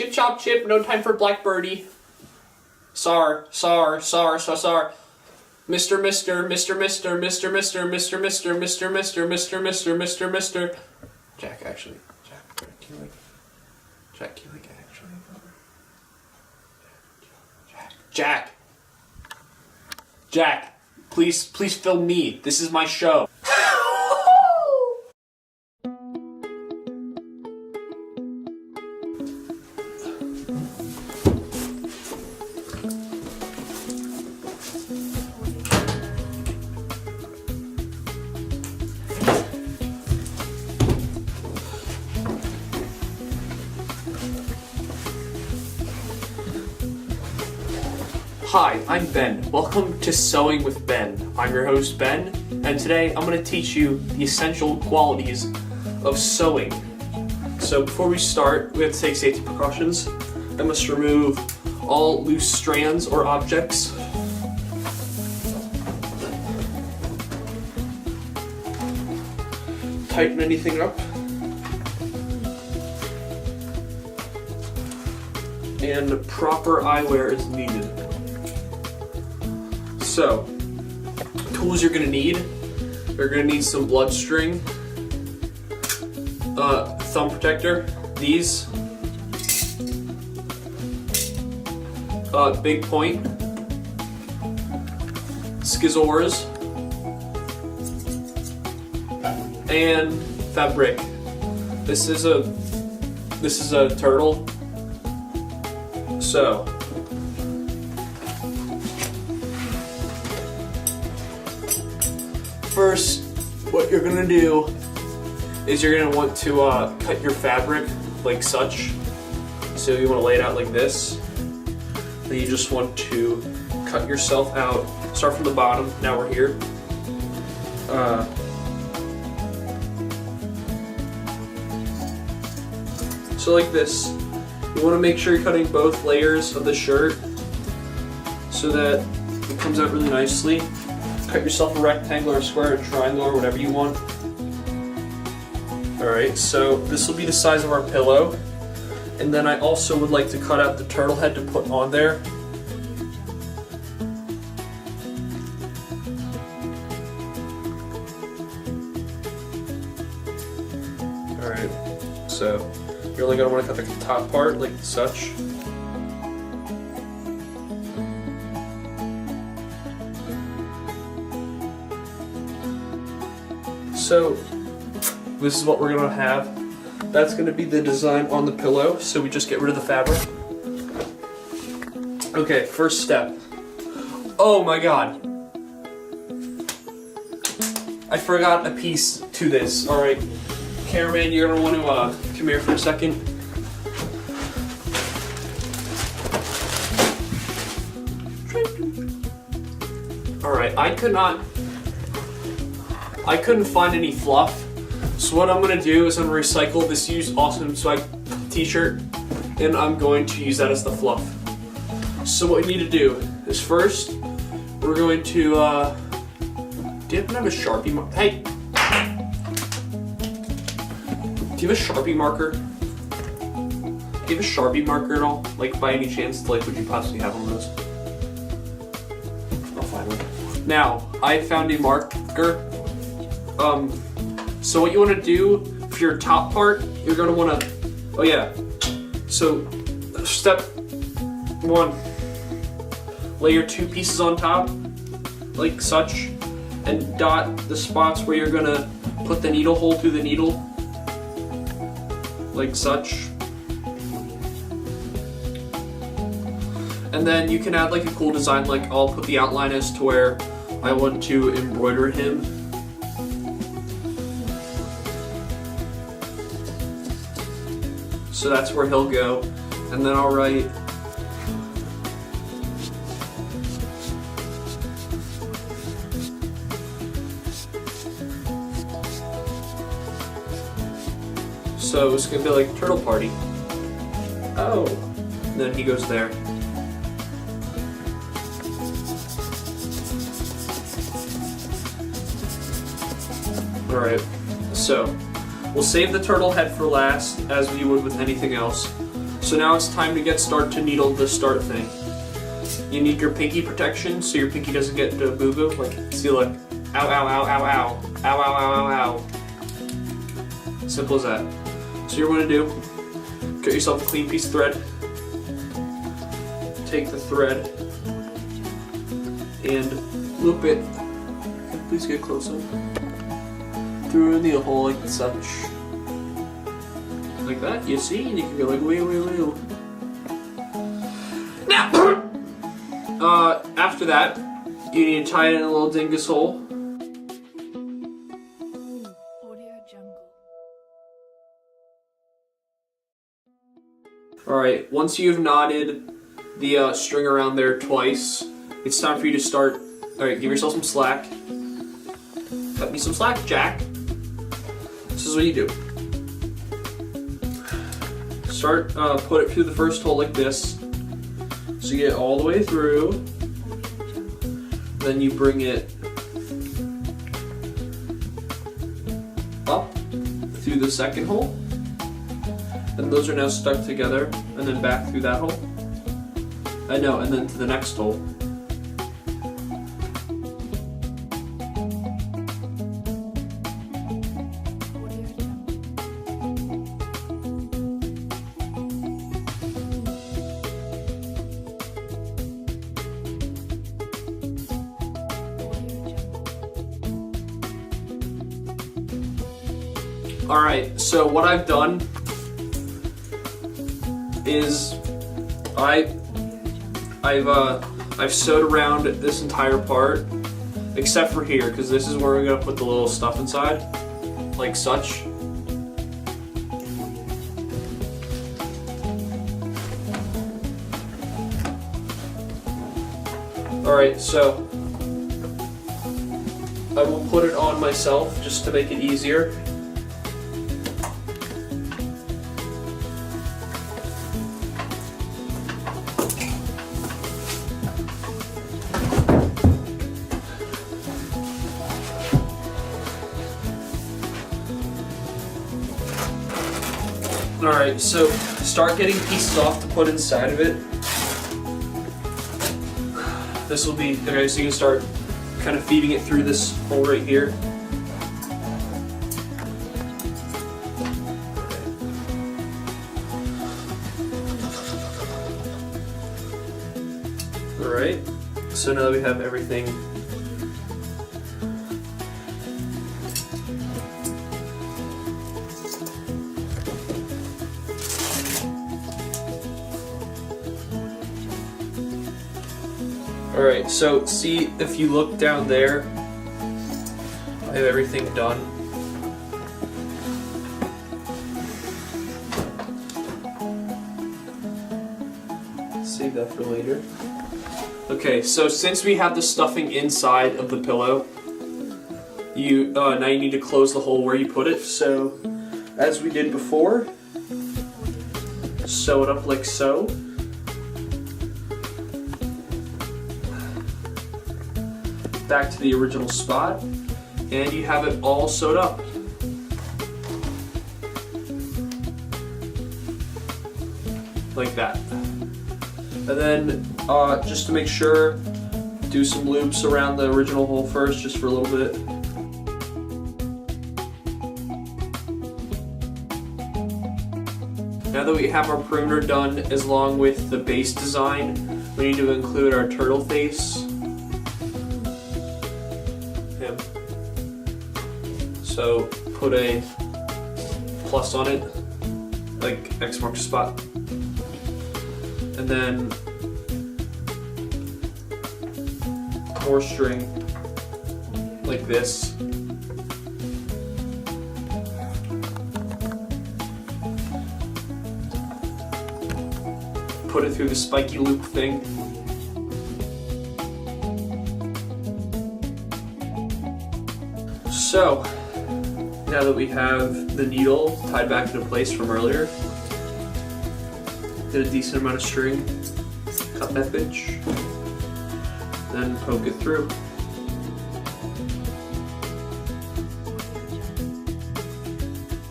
chop, chip, no time for blackbirdie. Sar. Mr. Jack, actually. Jack, can you like actually? Jack, please film me. This is my show. Hi, I'm Ben. Welcome to Sewing with Ben. I'm your host, Ben, and today I'm going to teach you the essential qualities of sewing. So before we start, we have to take safety precautions. I must remove all loose strands or objects. Tighten anything up. And proper eyewear is needed. So, tools you're going to need, you're going to need some blood string, thumb protector, these, big point, scissors, and fabric. This is a turtle. So, first, what you're gonna do is you're gonna want to cut your fabric like such. So you want to lay it out like this. Then you just want to cut yourself out. Start from the bottom. Now we're here. So like this. You want to make sure you're cutting both layers of the shirt so that it comes out really nicely. Cut yourself a rectangle or a square or a triangle or whatever you want. Alright, so this will be the size of our pillow. And then I also would like to cut out the turtle head to put on there. Alright, so you're only going to want to cut the top part like such. So this is what we're going to have. That's going to be the design on the pillow, so we just get rid of the fabric. Okay, first step. Oh my god. I forgot a piece to this. Alright, cameraman, you're going to want to come here for a second. Alright, I couldn't find any fluff, so what I'm going to do is I'm going to recycle this used Awesome Swag t-shirt, and I'm going to use that as the fluff. So what we need to do is first, we're going to, do you happen to have a Sharpie marker? Hey! Do you have a Sharpie marker? Do you have a Sharpie marker at all? Like, by any chance, like, would you possibly have one of those? I'll find one. Now, I found a marker. So what you want to do for your top part, you're going to want to, oh yeah, so step one, lay your two pieces on top, like such, and dot the spots where you're going to put the needle hole through the needle, like such. And then you can add like a cool design, like I'll put the outline as to where I want to embroider him. So that's where he'll go, and then I'll write so it's gonna be like turtle party. Oh, and then he goes there. Alright, so we'll save the turtle head for last, as we would with anything else. So now it's time to get started to needle the start thing. You need your pinky protection so your pinky doesn't get boo-boo. Like, see, look. Ow, ow, ow, ow, ow. Ow, ow, ow, ow, ow. Simple as that. So you're going to do, get yourself a clean piece of thread. Take the thread and loop it. Please get close up. Through a needle hole like such. Like that, you see? And you can go like, wee, wee, wee. Now, after that, you need to tie it in a little dingus hole. Alright, once you've knotted the string around there twice, it's time for you to start. Alright, give yourself some slack. Cut me some slack, Jack. This is what you do. Start, put it through the first hole like this. So you get it all the way through. Then you bring it up through the second hole. And those are now stuck together. And then back through that hole. No, and then to the next hole. Alright, so what I've done is I've sewed around this entire part, except for here, because this is where we're gonna put the little stuff inside, like such. Alright, so I will put it on myself just to make it easier. Alright, so start getting pieces off to put inside of it. This will be, okay, so you can start kind of feeding it through this hole right here. Alright, so now that we have everything Alright, so see if you look down there, I have everything done. Save that for later. Okay, so since we have the stuffing inside of the pillow, now you need to close the hole where you put it. So, as we did before, sew it up like so. Back to the original spot, and you have it all sewed up. Like that. And then, just to make sure, do some loops around the original hole first, just for a little bit. Now that we have our perimeter done, as long with the base design, we need to include our turtle face. So put a plus on it, like X marks the spot. And then more string, like this. Put it through the spiky loop thing. So, now that we have the needle tied back into place from earlier, get a decent amount of string, cut that bitch, then poke it through.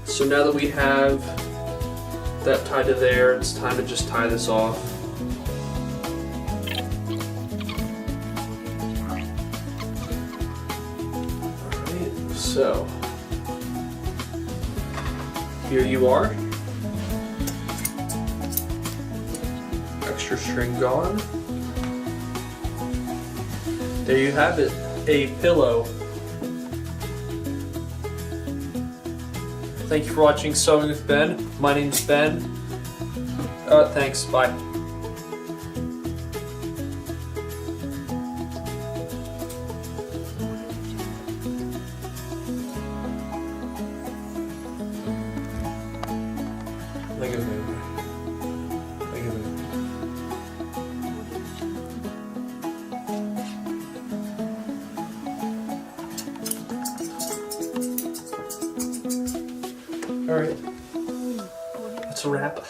So now that we have that tied to there, it's time to just tie this off. Alright, so here you are. Extra string gone. There you have it, a pillow. Thank you for watching Sewing with Ben. My name's Ben. Thanks, bye. Look at me. Look at me. All right, that's a wrap.